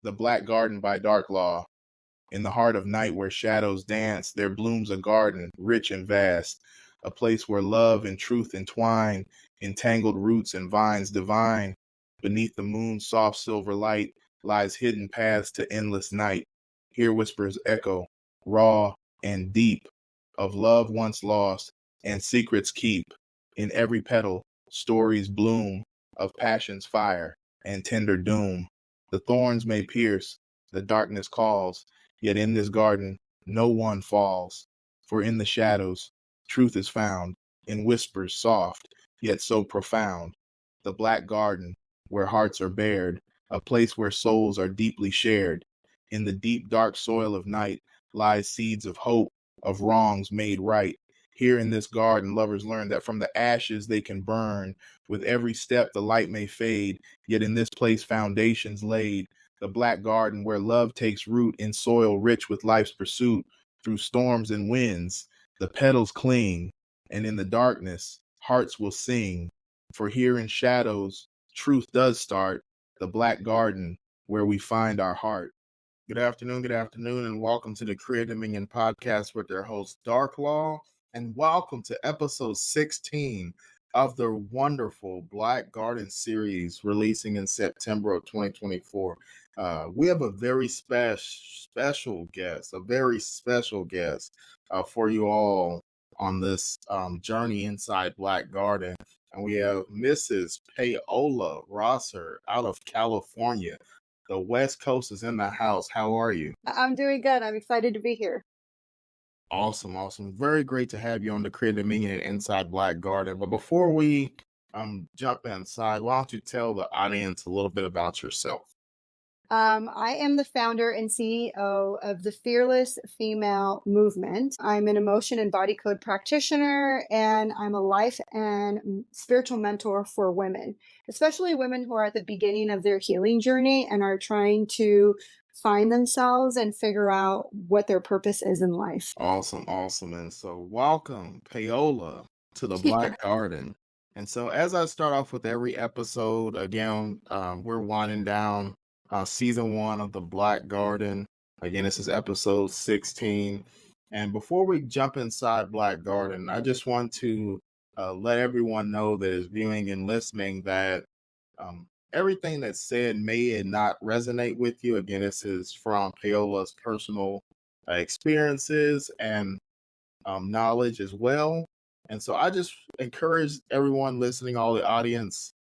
The Black Garden by Dark Law. In the heart of night where shadows dance, there blooms a garden, rich and vast, a place where love and truth entwine, entangled roots and vines divine. Beneath the moon's soft silver light lies hidden paths to endless night. Here whispers echo, raw and deep, of love once lost and secrets keep. In every petal, stories bloom of passion's fire and tender doom. The thorns may pierce, the darkness calls, yet in this garden no one falls. For in the shadows truth is found, in whispers soft, yet so profound. The black garden, where hearts are bared, a place where souls are deeply shared. In the deep dark soil of night lies seeds of hope, of wrongs made right. Here in this garden, lovers learn that from the ashes they can burn. With every step the light may fade, yet in this place foundations laid. The black garden where love takes root in soil rich with life's pursuit. Through storms and winds, the petals cling, and in the darkness, hearts will sing. For here in shadows, truth does start, the black garden where we find our heart. Good afternoon, and welcome to the Creative Dominion podcast with their host, Dark Law, and welcome to episode 16 of the wonderful Black Garden series releasing in September of 2024. We have a very special guest for you all on this journey inside Black Garden. And we have Mrs. Paola Rosser out of California. The West Coast is in the house. How are you? I'm doing good. I'm excited to be here. Awesome. Very great to have you on the Creative Dominion and Inside Black Garden. But before we jump inside, why don't you tell the audience a little bit about yourself? I am the founder and CEO of the Fearless Female Movement. I'm an emotion and body code practitioner, and I'm a life and spiritual mentor for women, especially women who are at the beginning of their healing journey and are trying to find themselves and figure out what their purpose is in life. Awesome. And so welcome, Paola, to the Black Garden. And so as I start off with every episode, again, we're winding down season 1 of the Black Garden. Again, this is episode 16. And before we jump inside Black Garden, I just want to let everyone know that is viewing and listening that everything that's said may not resonate with you. Again, this is from Paola's personal experiences and knowledge as well. And so I just encourage everyone listening, all the audience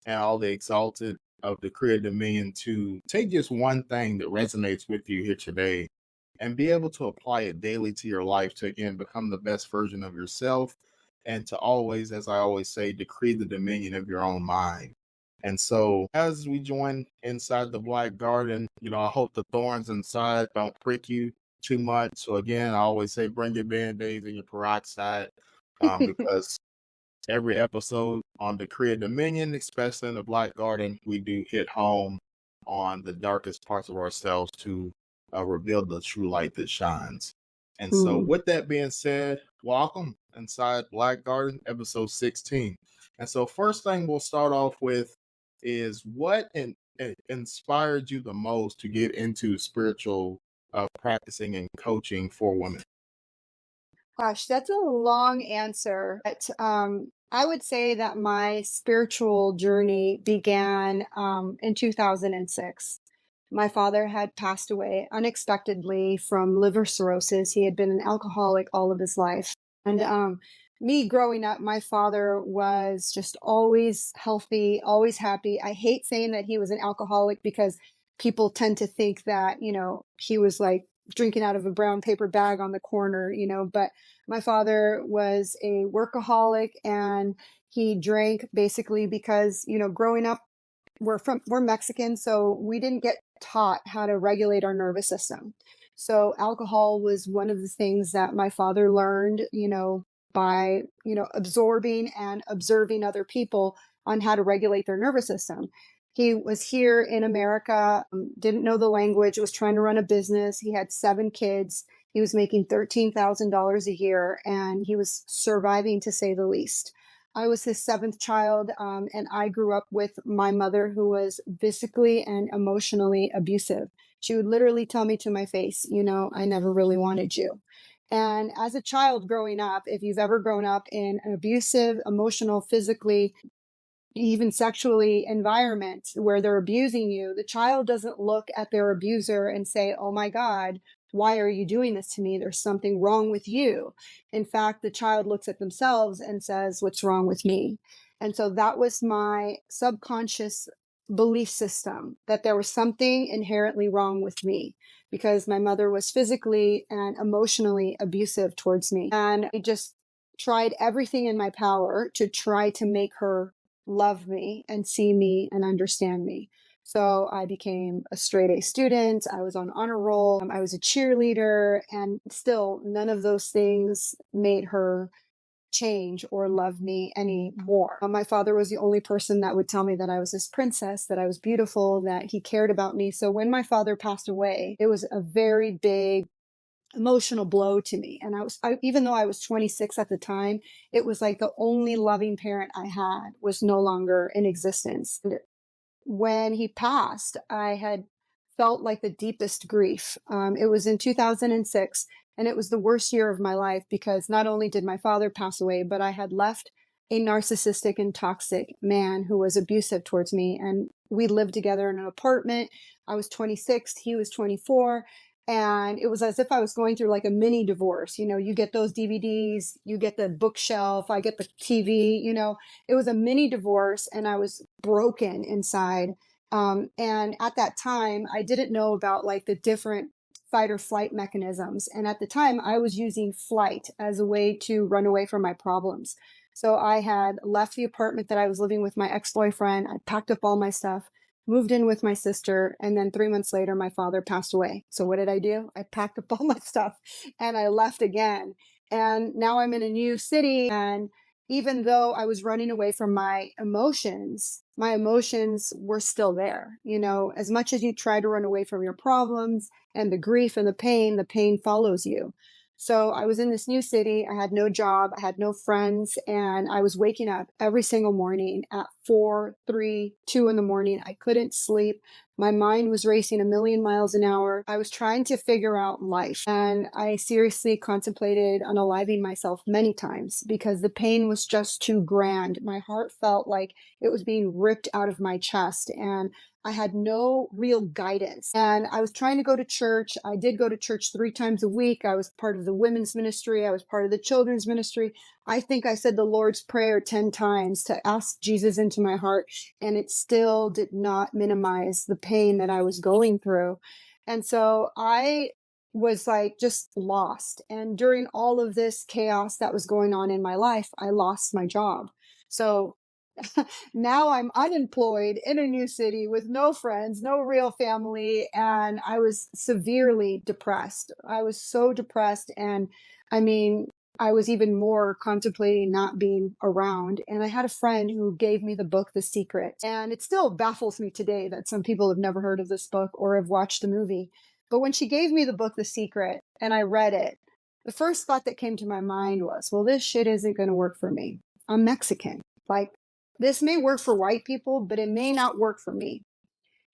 and all the exalted of the Creative Dominion to take just one thing that resonates with you here today and be able to apply it daily to your life to, again, become the best version of yourself and to always, as I always say, decree the dominion of your own mind. And so as we join inside the Black Garden, I hope the thorns inside don't prick you too much. So again, I always say, bring your Band-Aids and your peroxide because every episode on the Creative Dominion, especially in the Black Garden, we do hit home on the darkest parts of ourselves to reveal the true light that shines. And so with that being said, welcome inside Black Garden, episode 16. And so first thing we'll start off with is what inspired you the most to get into spiritual practicing and coaching for women? Gosh, that's a long answer. But I would say that my spiritual journey began in 2006. My father had passed away unexpectedly from liver cirrhosis. He had been an alcoholic all of his life. And me growing up, my father was just always healthy, always happy. I hate saying that he was an alcoholic because people tend to think that, he was like drinking out of a brown paper bag on the corner, but my father was a workaholic and he drank basically because, growing up, we're Mexican, so we didn't get taught how to regulate our nervous system. So alcohol was one of the things that my father learned, by, absorbing and observing other people on how to regulate their nervous system. He was here in America, didn't know the language, was trying to run a business. He had 7 kids. He was making $13,000 a year, and he was surviving, to say the least. I was his seventh child, and I grew up with my mother, who was physically and emotionally abusive. She would literally tell me to my face, I never really wanted you. And as a child growing up, if you've ever grown up in an abusive, emotional, physically, even sexually environment where they're abusing you, the child doesn't look at their abuser and say, "Oh my God, why are you doing this to me? There's something wrong with you." In fact, the child looks at themselves and says, "What's wrong with me?" And so that was my subconscious belief system, that there was something inherently wrong with me because my mother was physically and emotionally abusive towards me. And I just tried everything in my power to try to make her love me and see me and understand me. So I became a straight A student. I was on honor roll. I was a cheerleader, and still none of those things made her change or love me anymore. My father was the only person that would tell me that I was this princess, that I was beautiful, that he cared about me. So when my father passed away, it was a very big emotional blow to me. And even though I was 26 at the time, it was like the only loving parent I had was no longer in existence. And when he passed, I had felt like the deepest grief. It was in 2006, and it was the worst year of my life because not only did my father pass away, but I had left a narcissistic and toxic man who was abusive towards me. And we lived together in an apartment. I was 26, he was 24. And it was as if I was going through like a mini divorce. You get those DVDs, you get the bookshelf, I get the TV, it was a mini divorce, and I was broken inside. And at that time, I didn't know about like the different fight or flight mechanisms. And at the time, I was using flight as a way to run away from my problems. So I had left the apartment that I was living with my ex-boyfriend. I packed up all my stuff, moved in with my sister, and then 3 months later, my father passed away. So what did I do? I packed up all my stuff and I left again. And now I'm in a new city. And even though I was running away from my emotions were still there. As much as you try to run away from your problems and the grief and the pain follows you. So I was in this new city. I had no job. I had no friends. And I was waking up every single morning at 4, 3, 2 in the morning. I couldn't sleep. My mind was racing a million miles an hour. I was trying to figure out life. And I seriously contemplated unaliving myself many times because the pain was just too grand. My heart felt like it was being ripped out of my chest. And I had no real guidance. And I was trying to go to church. I did go to church 3 times a week. I was part of the women's ministry. I was part of the children's ministry. I think I said the Lord's Prayer 10 times to ask Jesus into my heart, and it still did not minimize the pain that I was going through. And so I was like just lost. And during all of this chaos that was going on in my life, I lost my job. So now I'm unemployed in a new city with no friends, no real family, and I was severely depressed. I was so depressed, and I mean, I was even more contemplating not being around. And I had a friend who gave me the book, The Secret. And it still baffles me today that some people have never heard of this book or have watched the movie. But when she gave me the book, The Secret, and I read it, the first thought that came to my mind was, well, this shit isn't going to work for me. I'm Mexican. Like, this may work for white people, but it may not work for me.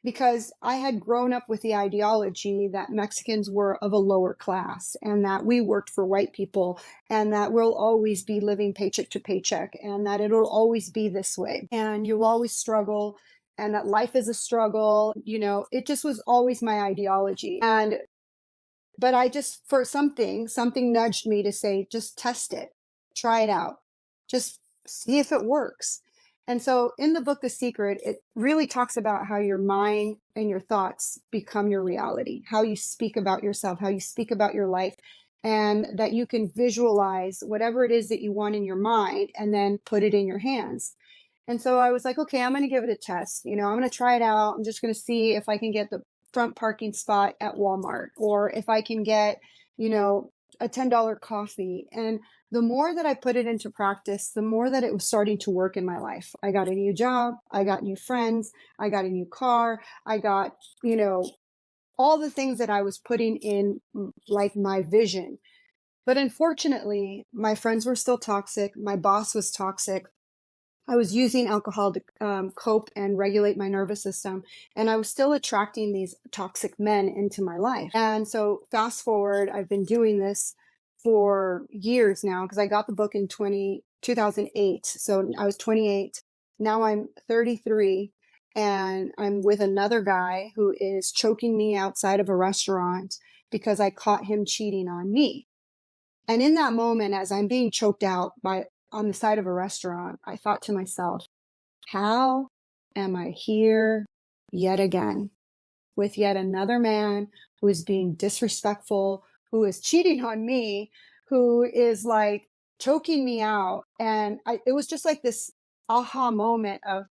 Because I had grown up with the ideology that Mexicans were of a lower class and that we worked for white people and that we'll always be living paycheck to paycheck and that it'll always be this way and you'll always struggle and that life is a struggle. It just was always my ideology. But I just, for something nudged me to say, just test it, try it out, just see if it works. And so in the book, The Secret, it really talks about how your mind and your thoughts become your reality, how you speak about yourself, how you speak about your life, and that you can visualize whatever it is that you want in your mind and then put it in your hands. And so I was like, okay, I'm going to give it a test. I'm going to try it out. I'm just going to see if I can get the front parking spot at Walmart or if I can get, a $10 coffee. And the more that I put it into practice, the more that it was starting to work in my life. I got a new job. I got new friends. I got a new car. I got, all the things that I was putting in like my vision. But unfortunately, my friends were still toxic. My boss was toxic. I was using alcohol to cope and regulate my nervous system. And I was still attracting these toxic men into my life. And so fast forward, I've been doing this for years now because I got the book in 2008. So I was 28. Now I'm 33 and I'm with another guy who is choking me outside of a restaurant because I caught him cheating on me. And in that moment, as I'm being choked out on the side of a restaurant, I thought to myself, how am I here yet again with yet another man who is being disrespectful, who is cheating on me, who is like choking me out? And it was just like this aha moment of,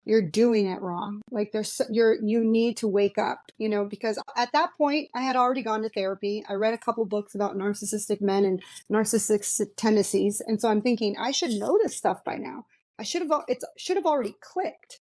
you're doing it wrong. Like you need to wake up, because at that point I had already gone to therapy. I read a couple books about narcissistic men and narcissistic tendencies. And so I'm thinking I should know this stuff by now. It should have already clicked.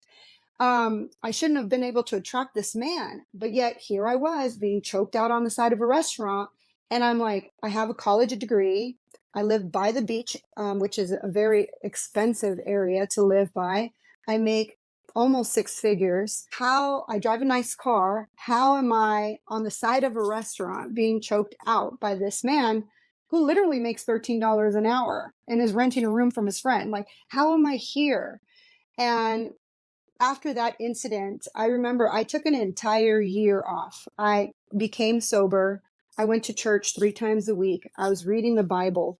I shouldn't have been able to attract this man, but yet here I was being choked out on the side of a restaurant. And I'm like, I have a college degree. I live by the beach, which is a very expensive area to live by. I make almost six figures. I drive a nice car. How am I on the side of a restaurant being choked out by this man who literally makes $13 an hour and is renting a room from his friend? Like, how am I here? And after that incident, I remember I took an entire year off. I became sober. I went to church 3 times a week. I was reading the Bible.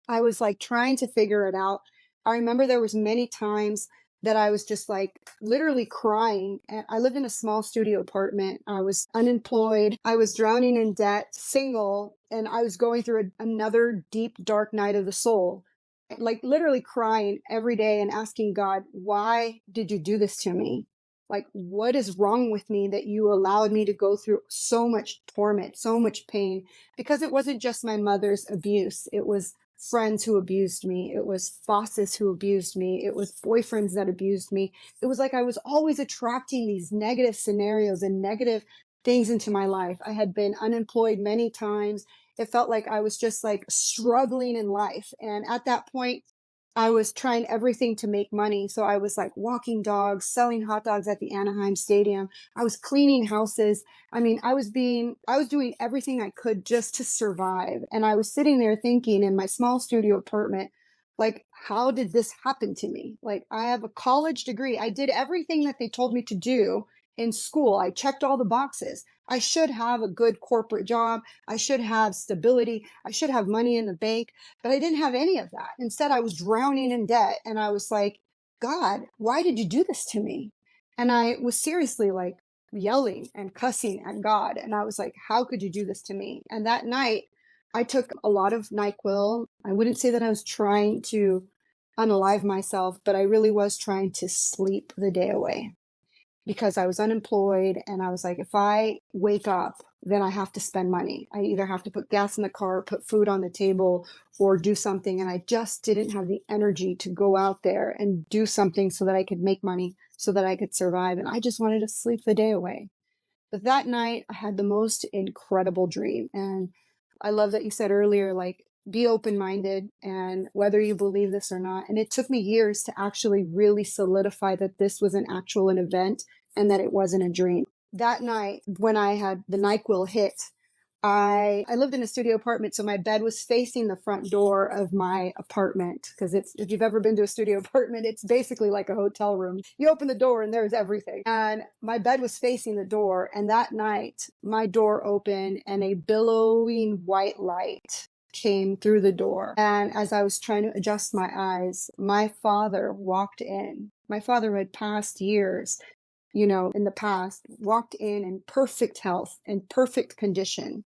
I was like trying to figure it out. I remember there was many times that I was just like literally crying. And I lived in a small studio apartment. I was unemployed. I was drowning in debt, single, and I was going through another deep, dark night of the soul. Like literally crying every day and asking God, why did you do this to me? Like, what is wrong with me that you allowed me to go through so much torment, so much pain? Because it wasn't just my mother's abuse. It was friends who abused me. It was bosses who abused me. It was boyfriends that abused me. It was like I was always attracting these negative scenarios and negative things into my life. I had been unemployed many times. It felt like I was just like struggling in life. And at that point, I was trying everything to make money. So I was like walking dogs, selling hot dogs at the Anaheim Stadium. I was cleaning houses. I mean, I was doing everything I could just to survive. And I was sitting there thinking in my small studio apartment, like, how did this happen to me? Like, I have a college degree. I did everything that they told me to do in school. I checked all the boxes. I should have a good corporate job. I should have stability. I should have money in the bank, but I didn't have any of that. Instead, I was drowning in debt. And I was like, God, why did you do this to me? And I was seriously like yelling and cussing at God. And I was like, how could you do this to me? And that night, I took a lot of NyQuil. I wouldn't say that I was trying to unalive myself, but I really was trying to sleep the day away because I was unemployed. And I was like, if I wake up, then I have to spend money. I either have to put gas in the car, put food on the table, or do something. And I just didn't have the energy to go out there and do something so that I could make money, so that I could survive. And I just wanted to sleep the day away. But that night, I had the most incredible dream. And I love that you said earlier, like, be open-minded and whether you believe this or not. And it took me years to actually really solidify that this was an event and that it wasn't a dream. That night, when I had the NyQuil hit, I lived in a studio apartment, so my bed was facing the front door of my apartment. Because if you've ever been to a studio apartment, it's basically like a hotel room. You open the door and there's everything. And my bed was facing the door. And that night, my door opened and a billowing white light came through the door. And as I was trying to adjust my eyes, my father walked in. My father had passed years, in the past, walked in perfect health and perfect condition.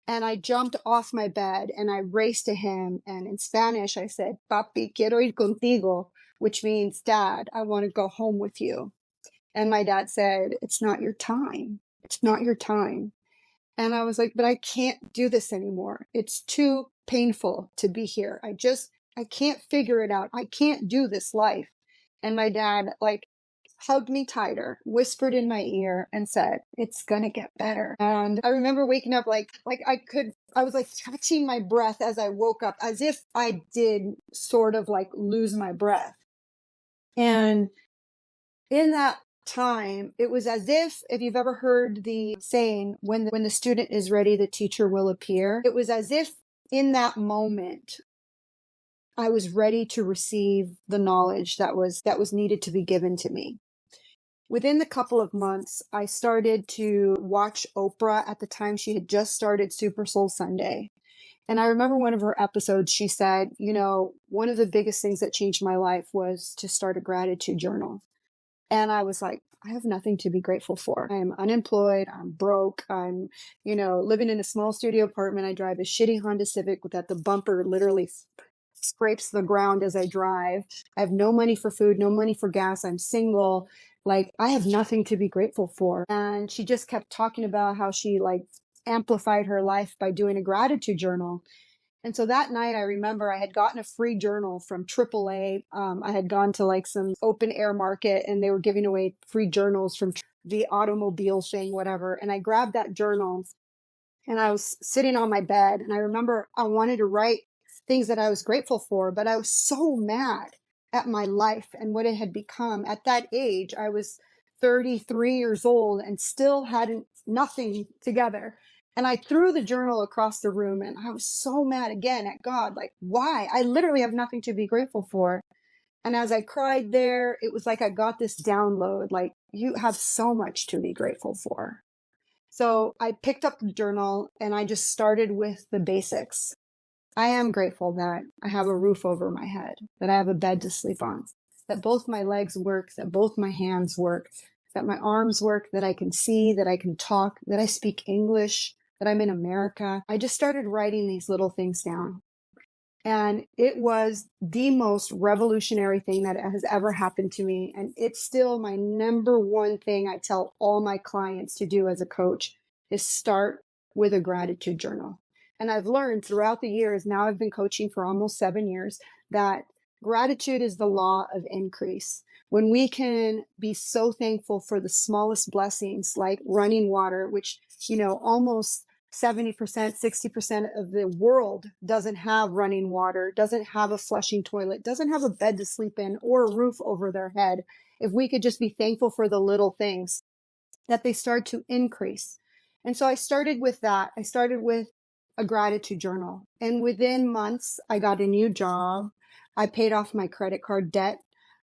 And I jumped off my bed and I raced to him. And in Spanish, I said, Papi, quiero ir contigo, which means, Dad, I want to go home with you. And my dad said, it's not your time. It's not your time. And I was like, but I can't do this anymore. It's too painful to be here. I can't figure it out. I can't do this life. And my dad hugged me tighter, whispered in my ear and said, it's gonna get better. And I remember waking up I was catching my breath as I woke up, as if I did sort of lose my breath. And in that time, it was as if you've ever heard the saying, when the student is ready, the teacher will appear. It was as if in that moment, I was ready to receive the knowledge that was needed to be given to me. Within the couple of months, I started to watch Oprah. At the time, she had just started Super Soul Sunday. And I remember one of her episodes, she said, one of the biggest things that changed my life was to start a gratitude journal. And I was like, I have nothing to be grateful for. I am unemployed. I'm broke. I'm, living in a small studio apartment. I drive a shitty Honda Civic that the bumper literally scrapes the ground as I drive. I have no money for food, no money for gas. I'm single. Like, I have nothing to be grateful for. And she just kept talking about how she amplified her life by doing a gratitude journal. And so that night, I remember I had gotten a free journal from AAA. I had gone to some open air market, and they were giving away free journals from the automobile thing, whatever. And I grabbed that journal, and I was sitting on my bed, and I remember I wanted to write things that I was grateful for, but I was so mad at my life and what it had become. At that age, I was 33 years old and still hadn't nothing together. And I threw the journal across the room, and I was so mad again at God. Like, why? I literally have nothing to be grateful for. And as I cried there, it was like I got this download, like, you have so much to be grateful for. So I picked up the journal and I just started with the basics. I am grateful that I have a roof over my head, that I have a bed to sleep on, that both my legs work, that both my hands work, that my arms work, that I can see, that I can talk, that I speak English, that I'm in America. I just started writing these little things down. And it was the most revolutionary thing that has ever happened to me. And it's still my number one thing I tell all my clients to do as a coach is start with a gratitude journal. And I've learned throughout the years, now I've been coaching for almost 7 years, that gratitude is the law of increase. When we can be so thankful for the smallest blessings like running water, which, almost 70%, 60% of the world doesn't have running water, doesn't have a flushing toilet, doesn't have a bed to sleep in or a roof over their head. If we could just be thankful for the little things, that they start to increase. And so I started with that. I started with a gratitude journal. And within months, I got a new job. I paid off my credit card debt.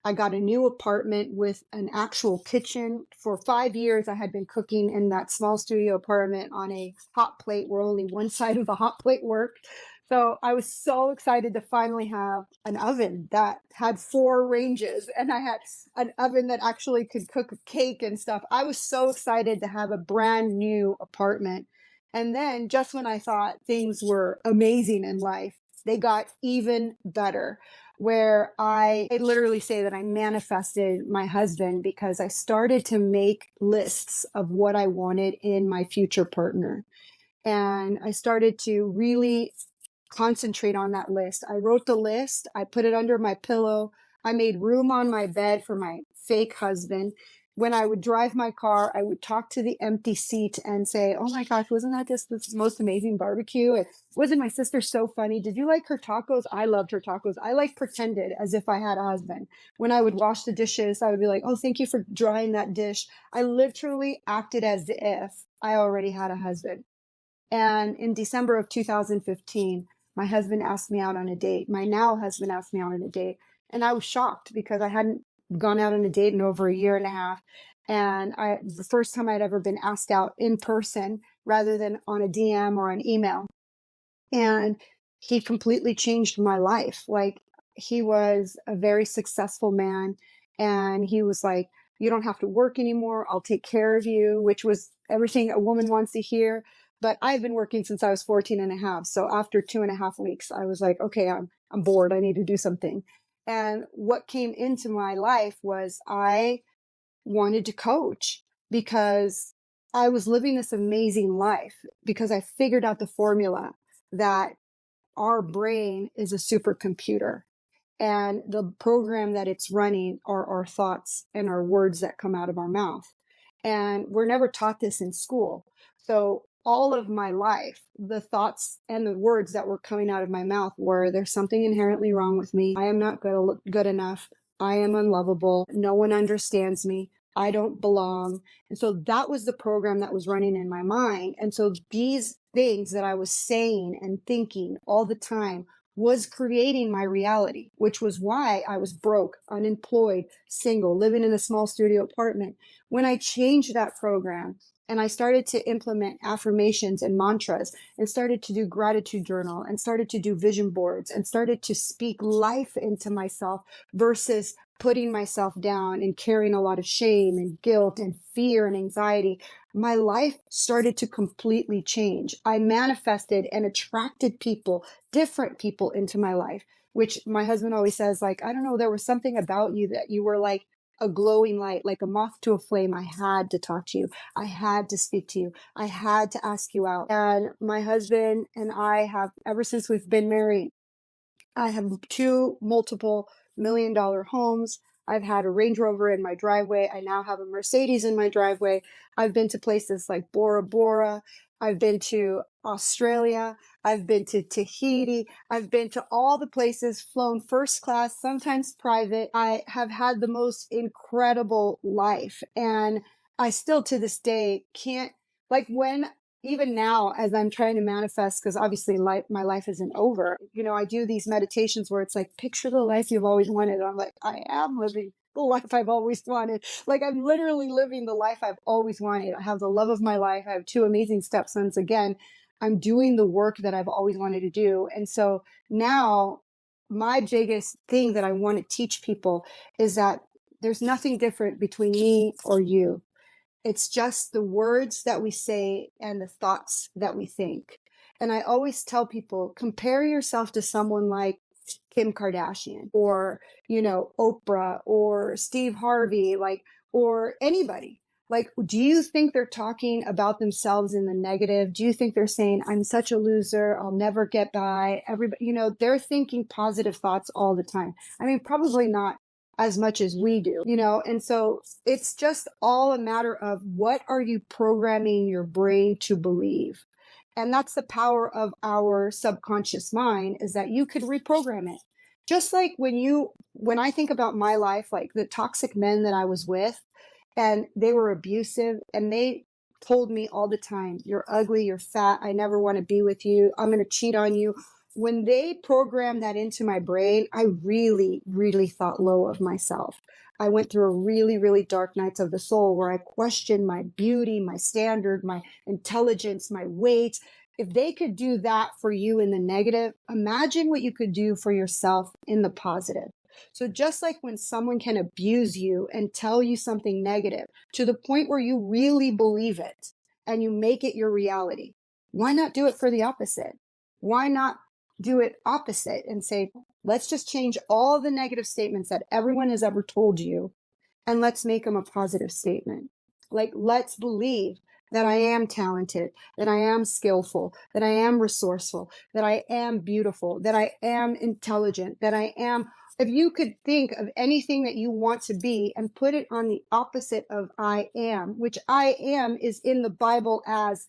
I got a new apartment with an actual kitchen. For 5 years, I had been cooking in that small studio apartment on a hot plate where only one side of the hot plate worked. So I was so excited to finally have an oven that had 4 ranges, and I had an oven that actually could cook a cake and stuff. I was so excited to have a brand new apartment. And then just when I thought things were amazing in life, they got even better, where I literally say that I manifested my husband because I started to make lists of what I wanted in my future partner. And I started to really concentrate on that list. I wrote the list, I put it under my pillow, I made room on my bed for my fake husband. When I would drive my car, I would talk to the empty seat and say, oh my gosh, wasn't that just the most amazing barbecue? And wasn't my sister so funny? Did you like her tacos? I loved her tacos. I pretended as if I had a husband. When I would wash the dishes, I would be like, oh, thank you for drying that dish. I literally acted as if I already had a husband. And in December of 2015, my husband asked me out on a date. My now husband asked me out on a date. And I was shocked because I hadn't gone out on a date in over a year and a half. And the first time I'd ever been asked out in person rather than on a DM or an email. And he completely changed my life. Like, he was a very successful man. And he was like, you don't have to work anymore. I'll take care of you, which was everything a woman wants to hear. But I've been working since I was 14 and a half. So after 2.5 weeks, I was like, okay, I'm bored. I need to do something. And what came into my life was I wanted to coach because I was living this amazing life because I figured out the formula that our brain is a supercomputer. And the program that it's running are our thoughts and our words that come out of our mouth. And we're never taught this in school. So all of my life, the thoughts and the words that were coming out of my mouth were, there's something inherently wrong with me. I am not good enough. I am unlovable. No one understands me. I don't belong. And so that was the program that was running in my mind. And so these things that I was saying and thinking all the time was creating my reality, which was why I was broke, unemployed, single, living in a small studio apartment. When I changed that program and I started to implement affirmations and mantras and started to do gratitude journal and started to do vision boards and started to speak life into myself versus putting myself down and carrying a lot of shame and guilt and fear and anxiety, my life started to completely change. I manifested and attracted people, different people into my life, which my husband always says, like, I don't know, there was something about you that you were like a glowing light, like a moth to a flame. I had to talk to you. I had to speak to you. I had to ask you out. And my husband and I have, ever since we've been married, I have two multiple $1 million homes. I've had a Range Rover in my driveway. I now have a Mercedes in my driveway. I've been to places like Bora Bora. I've been to Australia. I've been to Tahiti. I've been to all the places, flown first class, sometimes private. I have had the most incredible life. And I still to this day can't, like, when even now, as I'm trying to manifest, because obviously my life isn't over, I do these meditations where it's like, picture the life you've always wanted. And I'm like, I am living the life I've always wanted. Like, I'm literally living the life I've always wanted. I have the love of my life. I have two amazing stepsons. Again, I'm doing the work that I've always wanted to do. And so now my biggest thing that I want to teach people is that there's nothing different between me or you. It's just the words that we say and the thoughts that we think. And I always tell people, compare yourself to someone like Kim Kardashian or, Oprah or Steve Harvey, or anybody. Like, do you think they're talking about themselves in the negative? Do you think they're saying, I'm such a loser, I'll never get by? Everybody, they're thinking positive thoughts all the time. I mean, probably not as much as we do, and so it's just all a matter of what are you programming your brain to believe. And that's the power of our subconscious mind, is that you could reprogram it. Just like when I think about my life, like the toxic men that I was with, and they were abusive, and they told me all the time, you're ugly, you're fat, I never want to be with you, I'm going to cheat on you. When they programmed that into my brain, I really, really thought low of myself. I went through a really, really dark nights of the soul where I questioned my beauty, my standard, my intelligence, my weight. If they could do that for you in the negative, imagine what you could do for yourself in the positive. So just like when someone can abuse you and tell you something negative to the point where you really believe it and you make it your reality, why not do it for the opposite? Why not do it opposite and say, let's just change all the negative statements that everyone has ever told you and let's make them a positive statement. Like, let's believe that I am talented, that I am skillful, that I am resourceful, that I am beautiful, that I am intelligent, that I am. If you could think of anything that you want to be and put it on the opposite of I am, which I am is in the Bible as,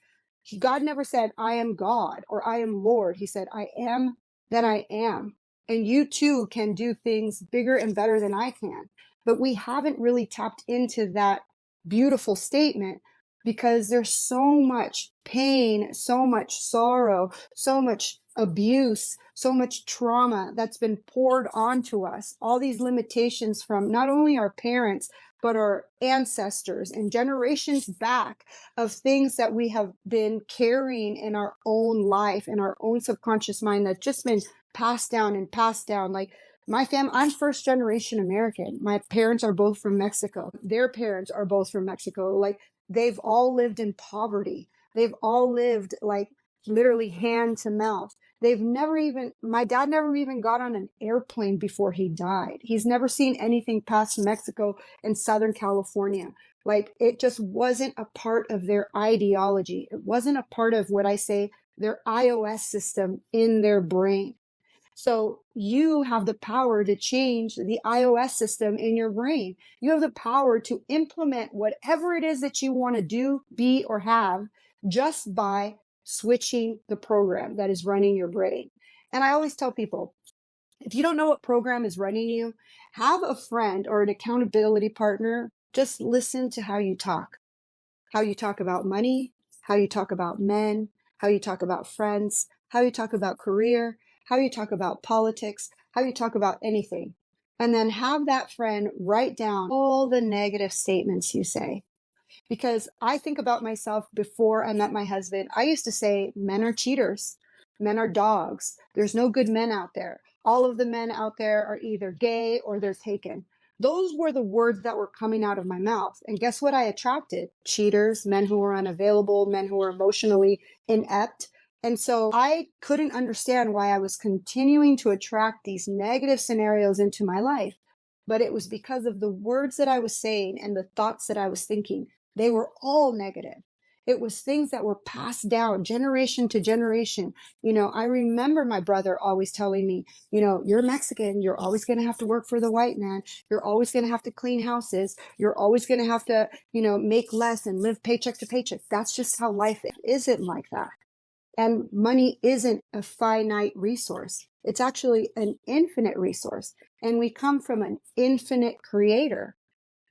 God never said, I am God or I am Lord. He said, I am that I am. And you too can do things bigger and better than I can. But we haven't really tapped into that beautiful statement because there's so much pain, so much sorrow, so much abuse, so much trauma that's been poured onto us. All these limitations from not only our parents, but our ancestors and generations back of things that we have been carrying in our own life, in our own subconscious mind, that's just been passed down and passed down. Like my family, I'm first generation American. My parents are both from Mexico. Their parents are both from Mexico. Like they've all lived in poverty. They've all lived like literally hand to mouth. My dad never even got on an airplane before he died. He's never seen anything past Mexico and Southern California. Like it just wasn't a part of their ideology. It wasn't a part of what I say, their iOS system in their brain. So you have the power to change the iOS system in your brain. You have the power to implement whatever it is that you want to do, be, or have just by switching the program that is running your brain. And I always tell people, If you don't know what program is running you, have a friend or an accountability partner. Just listen to how you talk about money, how you talk about men, how you talk about friends, how you talk about career, how you talk about politics, how you talk about anything. And then have that friend write down all the negative statements you say. Because I think about myself before I met my husband. I used to say, men are cheaters, men are dogs. There's no good men out there. All of the men out there are either gay or they're taken. Those were the words that were coming out of my mouth. And guess what I attracted? Cheaters, men who were unavailable, men who were emotionally inept. And so I couldn't understand why I was continuing to attract these negative scenarios into my life. But it was because of the words that I was saying and the thoughts that I was thinking. They were all negative. It was things that were passed down generation to generation. I remember my brother always telling me, you're Mexican. You're always going to have to work for the white man. You're always going to have to clean houses. You're always going to have to, make less and live paycheck to paycheck. That's just how life isn't like that. And money isn't a finite resource. It's actually an infinite resource. And we come from an infinite creator.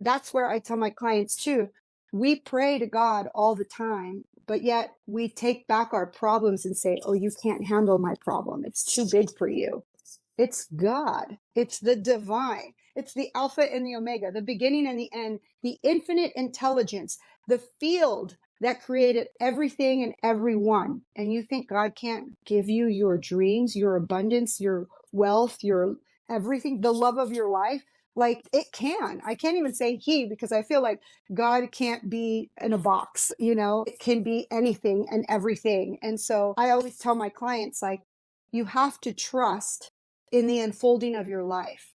That's where I tell my clients too, we pray to God all the time, but yet we take back our problems and say, oh, you can't handle my problem. It's too big for you. It's God. It's the divine. It's the Alpha and the Omega, the beginning and the end, the infinite intelligence, the field that created everything and everyone. And you think God can't give you your dreams, your abundance, your wealth, your everything, the love of your life? Like it can. I can't even say he because I feel like God can't be in a box, it can be anything and everything. And so I always tell my clients, like, you have to trust in the unfolding of your life,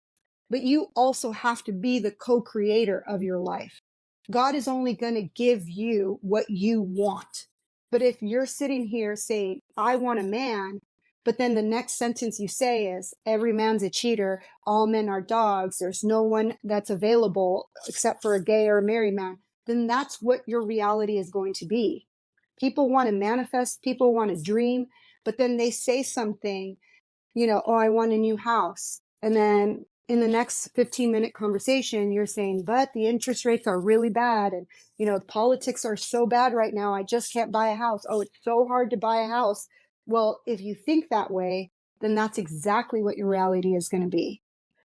but you also have to be the co-creator of your life. God is only going to give you what you want. But if you're sitting here saying, I want a man, but then the next sentence you say is, every man's a cheater, all men are dogs, there's no one that's available except for a gay or a married man, then that's what your reality is going to be. People want to manifest, people want to dream, but then they say something, oh, I want a new house. And then in the next 15-minute conversation, you're saying, but the interest rates are really bad. And, politics are so bad right now. I just can't buy a house. Oh, it's so hard to buy a house. Well, if you think that way, then that's exactly what your reality is going to be.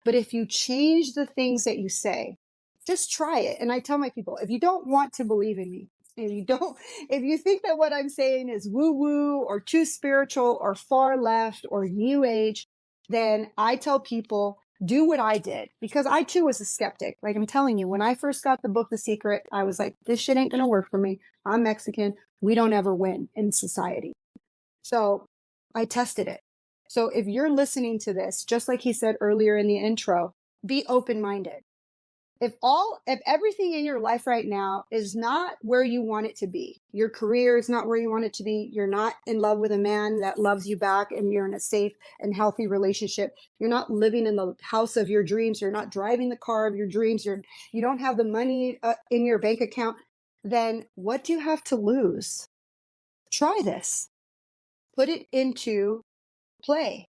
But if you change the things that you say, just try it. And I tell my people, if you don't want to believe in me, if you think that what I'm saying is woo woo or too spiritual or far left or new age, then I tell people, do what I did, because I too was a skeptic. Like I'm telling you, when I first got the book, The Secret, I was like, this shit ain't going to work for me. I'm Mexican. We don't ever win in society. So I tested it. So if you're listening to this, just like he said earlier in the intro, be open-minded. If everything in your life right now is not where you want it to be, your career is not where you want it to be, you're not in love with a man that loves you back and you're in a safe and healthy relationship, you're not living in the house of your dreams, you're not driving the car of your dreams, you don't have the money in your bank account, then what do you have to lose? Try this. Put it into play.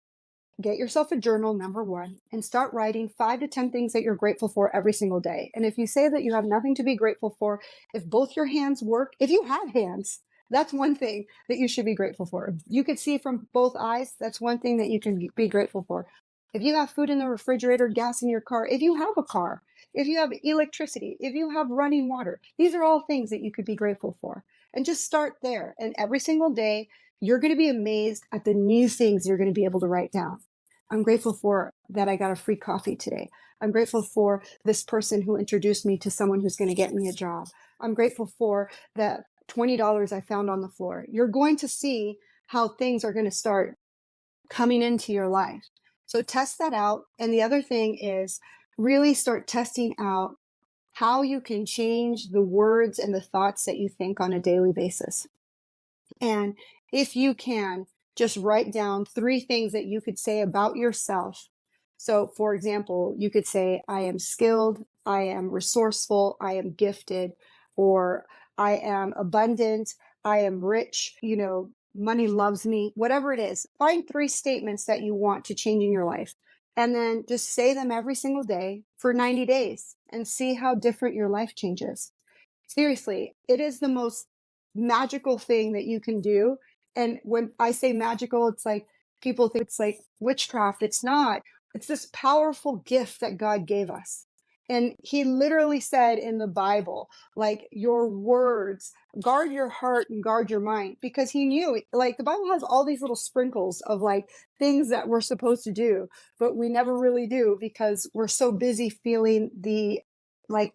Get yourself a journal, number one, and start writing 5 to 10 things that you're grateful for every single day. And if you say that you have nothing to be grateful for, if both your hands work, if you have hands, that's one thing that you should be grateful for. If you could see from both eyes, that's one thing that you can be grateful for. If you have food in the refrigerator, gas in your car, if you have a car, if you have electricity, if you have running water, these are all things that you could be grateful for. And just start there. And every single day, you're going to be amazed at the new things you're going to be able to write down. I'm grateful for that I got a free coffee today. I'm grateful for this person who introduced me to someone who's going to get me a job. I'm grateful for that $20 I found on the floor. You're going to see how things are going to start coming into your life. So test that out. And the other thing is really start testing out how you can change the words and the thoughts that you think on a daily basis. And if you can, just write down 3 things that you could say about yourself. So, for example, you could say, I am skilled, I am resourceful, I am gifted, or I am abundant, I am rich, money loves me, whatever it is. Find 3 statements that you want to change in your life. and then just say them every single day for 90 days and see how different your life changes. Seriously, it is the most magical thing that you can do. And when I say magical, it's like people think it's like witchcraft. It's not. It's this powerful gift that God gave us. And he literally said in the Bible, like, your words, guard your heart and guard your mind, because he knew, like, the Bible has all these little sprinkles of like things that we're supposed to do, but we never really do because we're so busy feeling like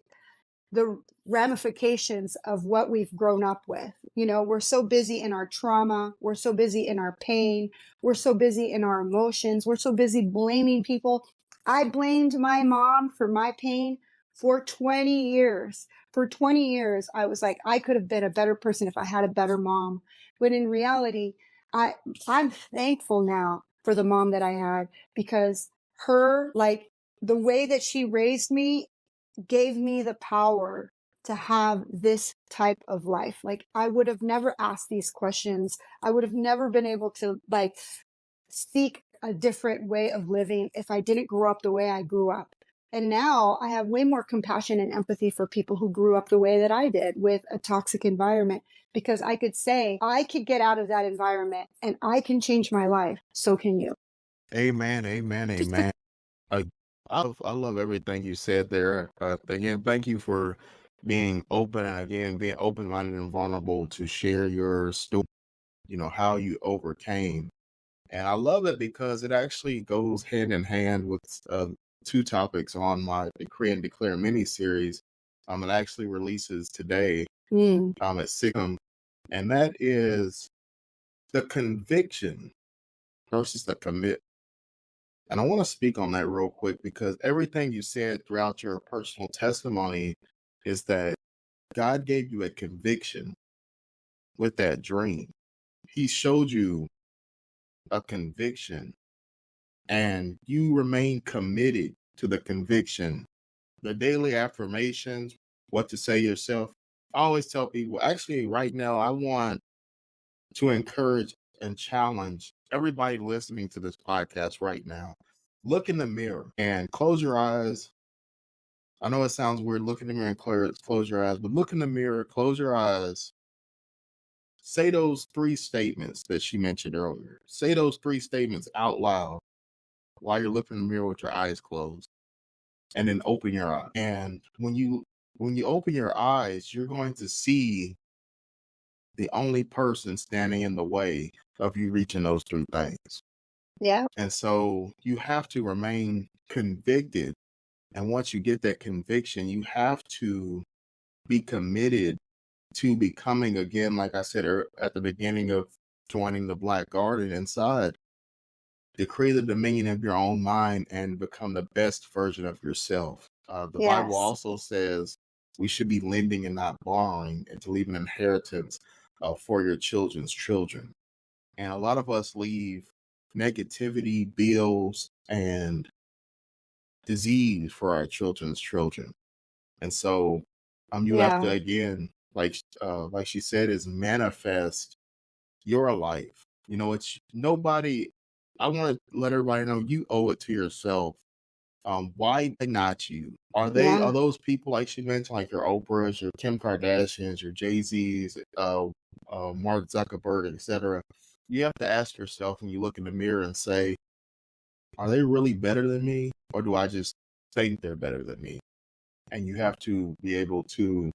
the ramifications of what we've grown up with. You know, we're so busy in our trauma, we're so busy in our pain, we're so busy in our emotions, we're so busy blaming people. I blamed my mom for my pain for 20 years. For 20 years, I was like, I could have been a better person if I had a better mom. But in reality, I'm thankful now for the mom that I had, because her, like, the way that she raised me gave me the power to have this type of life. Like, I would have never asked these questions. I would have never been able to like seek a different way of living if I didn't grow up the way I grew up. And now I have way more compassion and empathy for people who grew up the way that I did, with a toxic environment, because I could say, I could get out of that environment and I can change my life. So can you. Amen, amen, amen. I, I love everything you said there. Again, thank you for being open, and again, being open-minded and vulnerable to share your story, how you overcame. And I love it because it actually goes hand in hand with two topics on my Decree and Declare mini series. It actually releases today at 6 p.m. And that is the conviction versus the commit. And I want to speak on that real quick, because everything you said throughout your personal testimony is that God gave you a conviction with that dream. He showed you a conviction, and you remain committed to the conviction. The daily affirmations, what to say yourself. I always tell people, actually, right now, I want to encourage and challenge everybody listening to this podcast right now. Look in the mirror and close your eyes. I know it sounds weird. Look in the mirror and close your eyes, but look in the mirror, close your eyes. Say those 3 statements that she mentioned earlier. Say those 3 statements out loud while you're looking in the mirror with your eyes closed, and then open your eyes. And when you open your eyes, you're going to see the only person standing in the way of you reaching those 3 things. Yeah. And so you have to remain convicted. And once you get that conviction, you have to be committed to becoming, again, like I said at the beginning of joining the Black Garden inside, decree the dominion of your own mind and become the best version of yourself. The Bible Yes. also says we should be lending and not borrowing, and to leave an inheritance for your children's children. And a lot of us leave negativity, bills, and disease for our children's children. And so you have to, Yeah. again, like she said, is manifest your life. It's nobody. I want to let everybody know you owe it to yourself. Why not you? Are Yeah. those people, like she mentioned, like your Oprahs, your Kim Kardashians, your Jay-Z's, Mark Zuckerberg, etc.? You have to ask yourself when you look in the mirror and say, are they really better than me, or do I just think they're better than me? And you have to be able to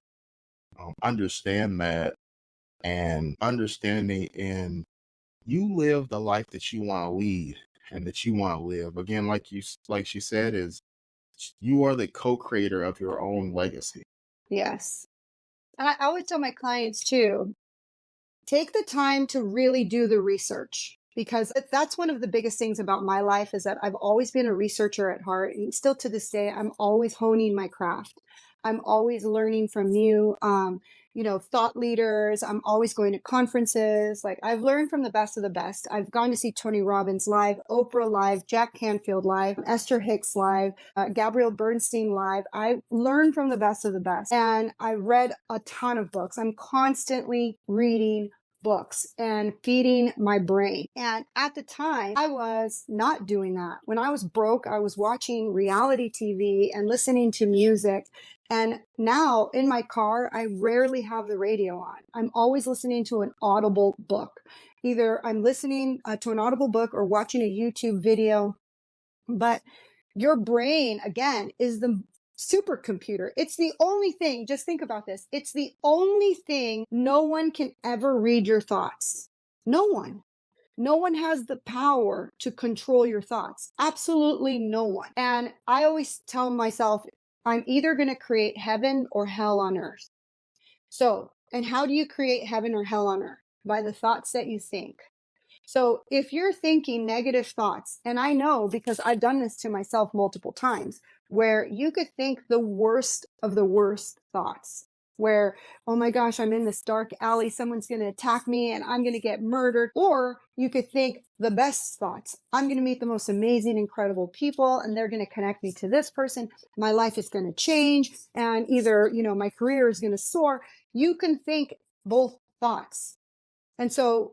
understand that, and understanding in you live the life that you want to lead and that you want to live. Again, like she said, is you are the co-creator of your own legacy. Yes. And I always tell my clients too, take the time to really do the research, because that's one of the biggest things about my life, is that I've always been a researcher at heart. And still to this day, I'm always honing my craft. I'm always learning from thought leaders. I'm always going to conferences. Like, I've learned from the best of the best. I've gone to see Tony Robbins live, Oprah live, Jack Canfield live, Esther Hicks live, Gabrielle Bernstein live. I learned from the best of the best. And I read a ton of books. I'm constantly reading, books and feeding my brain. And at the time, I was not doing that. When I was broke, I was watching reality TV and listening to music. And now in my car, I rarely have the radio on. I'm always listening to an audible book. Either I'm listening to an audible book or watching a YouTube video. But your brain, again, is the supercomputer. It's the only thing, just think about this. It's the only thing no one can ever read your thoughts. No one. No one has the power to control your thoughts. Absolutely no one. And I always tell myself, I'm either going to create heaven or hell on earth. So, and how do you create heaven or hell on earth? By the thoughts that you think. So if you're thinking negative thoughts, and I know because I've done this to myself multiple times, where you could think the worst of the worst thoughts, where, oh my gosh, I'm in this dark alley, someone's going to attack me and I'm going to get murdered. Or you could think the best thoughts. I'm going to meet the most amazing, incredible people, and they're going to connect me to this person. My life is going to change, and either, my career is going to soar. You can think both thoughts. And so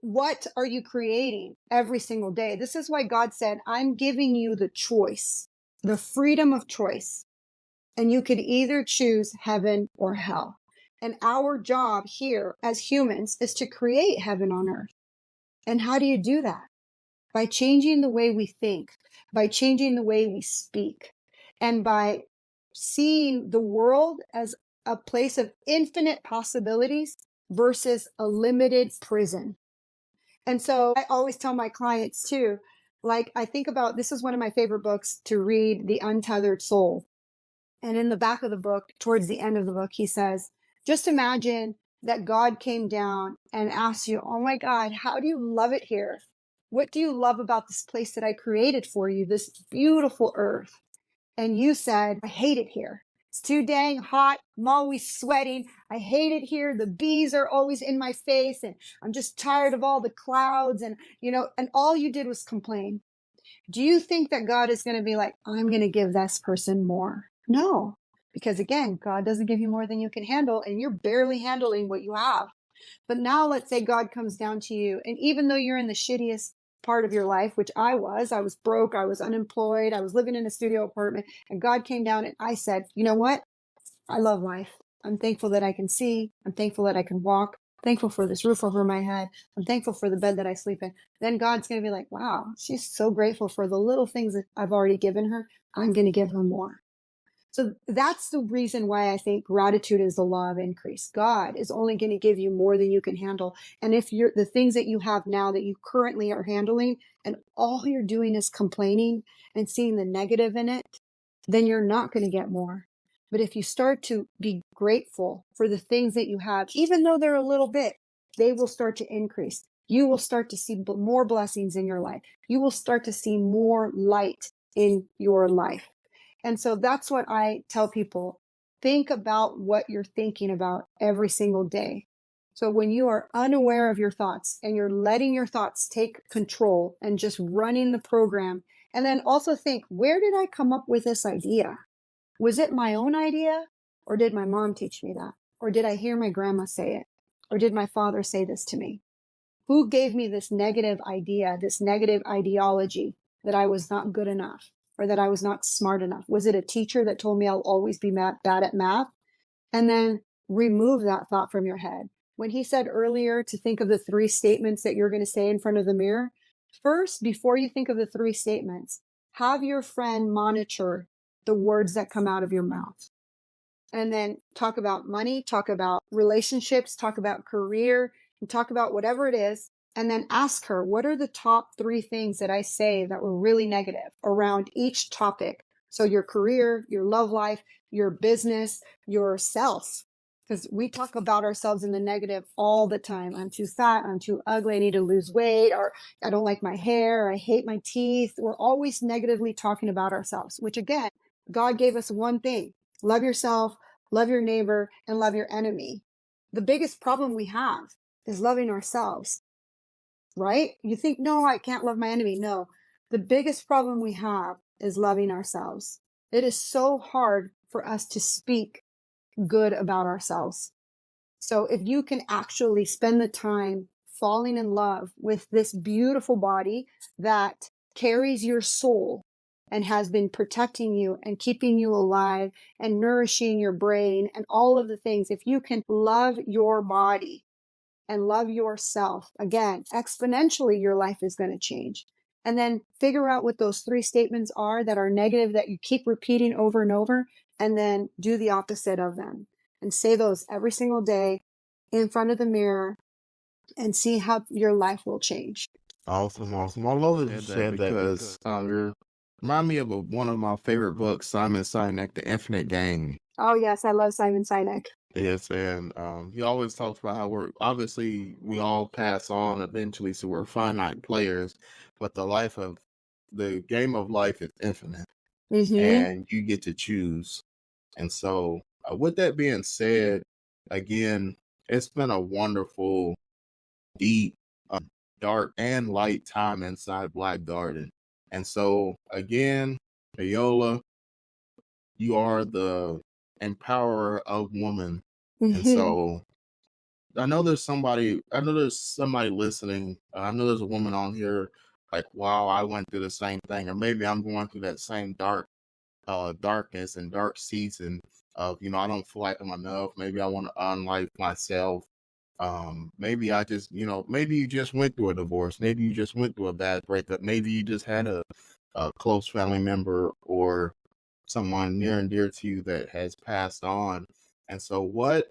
what are you creating every single day? This is why God said, I'm giving you the choice, the freedom of choice. And you could either choose heaven or hell. And our job here as humans is to create heaven on earth. And how do you do that? By changing the way we think, by changing the way we speak, and by seeing the world as a place of infinite possibilities versus a limited prison. And so I always tell my clients too, like I think about, this is one of my favorite books to read, The Untethered Soul. And in the back of the book, towards the end of the book, he says, just imagine that God came down and asked you, oh my God, how do you love it here? What do you love about this place that I created for you, this beautiful earth? And you said, I hate it here. It's too dang hot. I'm always sweating. I hate it here. The bees are always in my face and I'm just tired of all the clouds and, and all you did was complain. Do you think that God is going to be like, I'm going to give this person more? No, because again, God doesn't give you more than you can handle and you're barely handling what you have. But now let's say God comes down to you. And even though you're in the shittiest part of your life, which I was broke, I was unemployed, I was living in a studio apartment, and God came down and I said, you know what? I love life. I'm thankful that I can see. I'm thankful that I can walk. I'm thankful for this roof over my head. I'm thankful for the bed that I sleep in. Then God's going to be like, wow, she's so grateful for the little things that I've already given her. I'm going to give her more. So that's the reason why I think gratitude is the law of increase. God is only going to give you more than you can handle. And if you're the things that you have now that you currently are handling and all you're doing is complaining and seeing the negative in it, then you're not going to get more. But if you start to be grateful for the things that you have, even though they're a little bit, they will start to increase. You will start to see more blessings in your life. You will start to see more light in your life. And so that's what I tell people. Think about what you're thinking about every single day. So when you are unaware of your thoughts and you're letting your thoughts take control and just running the program, and then also think, where did I come up with this idea? Was it my own idea? Or did my mom teach me that? Or did I hear my grandma say it? Or did my father say this to me? Who gave me this negative idea, this negative ideology that I was not good enough or that I was not smart enough? Was it a teacher that told me I'll always be bad at math? And then remove that thought from your head. When he said earlier to think of the 3 statements that you're going to say in front of the mirror, first, before you think of the 3 statements, have your friend monitor the words that come out of your mouth. And then talk about money, talk about relationships, talk about career, and talk about whatever it is. And then ask her, what are the top 3 things that I say that were really negative around each topic? So your career, your love life, your business, yourself. Because we talk about ourselves in the negative all the time. I'm too fat, I'm too ugly, I need to lose weight, or I don't like my hair, or I hate my teeth. We're always negatively talking about ourselves, which again, God gave us one thing. Love yourself, love your neighbor, and love your enemy. The biggest problem we have is loving ourselves, right? You think, no, I can't love my enemy. No, the biggest problem we have is loving ourselves. It is so hard for us to speak good about ourselves. So if you can actually spend the time falling in love with this beautiful body that carries your soul and has been protecting you and keeping you alive and nourishing your brain and all of the things, if you can love your body and love yourself, again, exponentially, your life is going to change. And then figure out what those 3 statements are that are negative that you keep repeating over and over, and then do the opposite of them and say those every single day in front of the mirror and see how your life will change. Awesome, awesome. I love that you said that because you remind me of one of my favorite books, Simon Sinek, The Infinite Game. Oh, yes, I love Simon Sinek. Yes, and he always talks about how we all pass on eventually, so we're finite players, but the game of life is infinite, and you get to choose. And so, with that being said, again, it's been a wonderful, deep, dark, and light time inside Black Garden. And so, again, Paola, you are the empowerer of women. And so, I know there's somebody listening. I know there's a woman on here like, wow, I went through the same thing, or maybe I'm going through that same darkness and dark season of, I don't feel like I'm enough. Maybe I want to unlife myself. Maybe I just, maybe you just went through a divorce. Maybe you just went through a bad breakup. Maybe you just had a close family member or someone near and dear to you that has passed on. And so what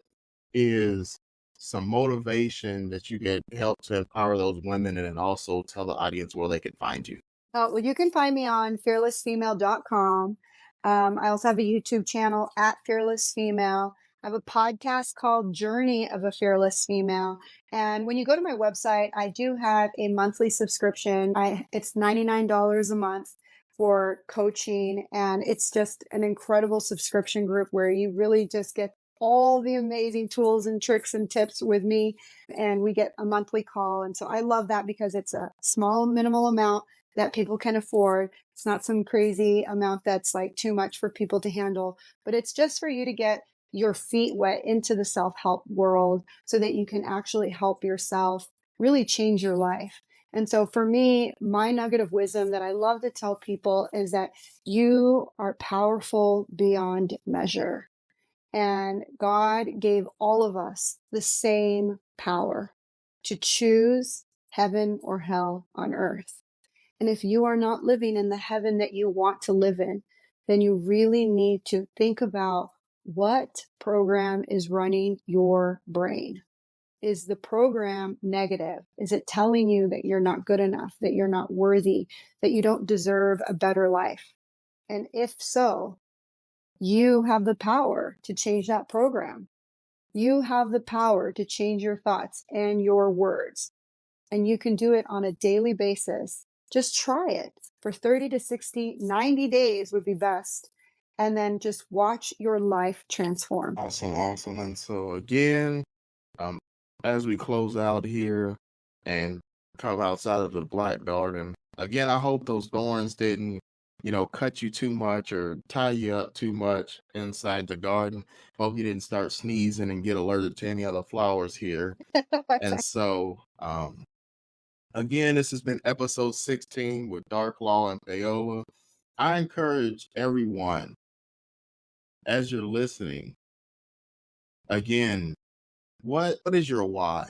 is some motivation that you can help to empower those women, and then also tell the audience where they can find you? Well, you can find me on fearlessfemale.com. I also have a YouTube channel at Fearless Female. I have a podcast called Journey of a Fearless Female. And when you go to my website, I do have a monthly subscription. It's $99 a month for coaching. And it's just an incredible subscription group where you really just get all the amazing tools and tricks and tips with me. And we get a monthly call. And so I love that because it's a small, minimal amount that people can afford. It's not some crazy amount that's like too much for people to handle, but it's just for you to get your feet wet into the self-help world so that you can actually help yourself really change your life. And so for me, my nugget of wisdom that I love to tell people is that you are powerful beyond measure. And God gave all of us the same power to choose heaven or hell on earth. And if you are not living in the heaven that you want to live in, then you really need to think about what program is running your brain. Is the program negative? Is it telling you that you're not good enough, that you're not worthy, that you don't deserve a better life? And if so, you have the power to change that program. You have the power to change your thoughts and your words. And you can do it on a daily basis. Just try it for 30 to 60, 90 days would be best. And then just watch your life transform. Awesome, awesome. And so again, as we close out here and come outside of the Black Garden, again, I hope those thorns didn't, cut you too much or tie you up too much inside the garden. Hope you didn't start sneezing and get allergic to any other flowers here. And so, again, this has been episode 16 with Dark Law and Paola. I encourage everyone, as you're listening, again, what is your why?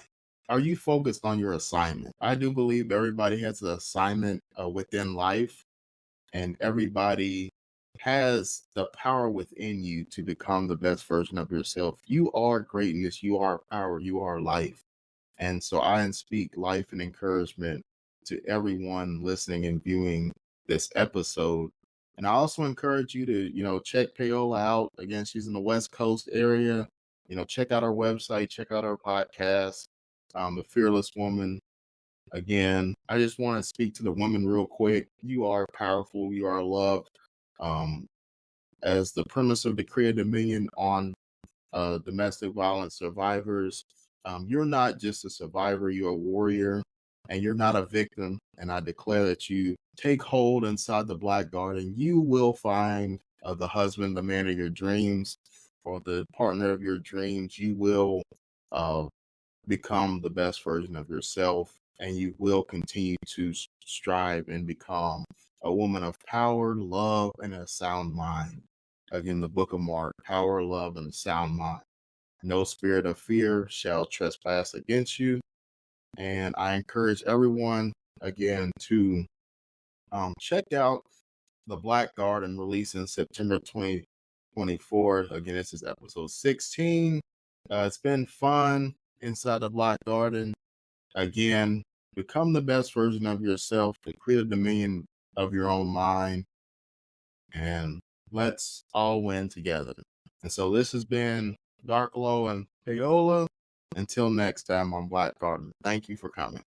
Are you focused on your assignment? I do believe everybody has an assignment within life, and everybody has the power within you to become the best version of yourself. You are greatness. You are power. You are life. And so I speak life and encouragement to everyone listening and viewing this episode. And I also encourage you to, check Paola out. Again, she's in the West Coast area. Check out our website, check out our podcast, The Fearless Woman. Again, I just want to speak to the woman real quick. You are powerful. You are loved. As the premise of Decree a Dominion on domestic violence survivors, you're not just a survivor, you're a warrior, and you're not a victim. And I declare that you take hold inside the Black Garden. You will find the husband, the man of your dreams, or the partner of your dreams. You will become the best version of yourself, and you will continue to strive and become a woman of power, love, and a sound mind. Again, the book of Mark, power, love, and a sound mind. No spirit of fear shall trespass against you. And I encourage everyone, again, to check out The Black Garden, releasing September 2024. Again, this is episode 16. It's been fun inside the Black Garden. Again, become the best version of yourself, to create a dominion of your own mind, and let's all win together. And so this has been Dark Low and Paola. Until next time on Black Garden, thank you for coming.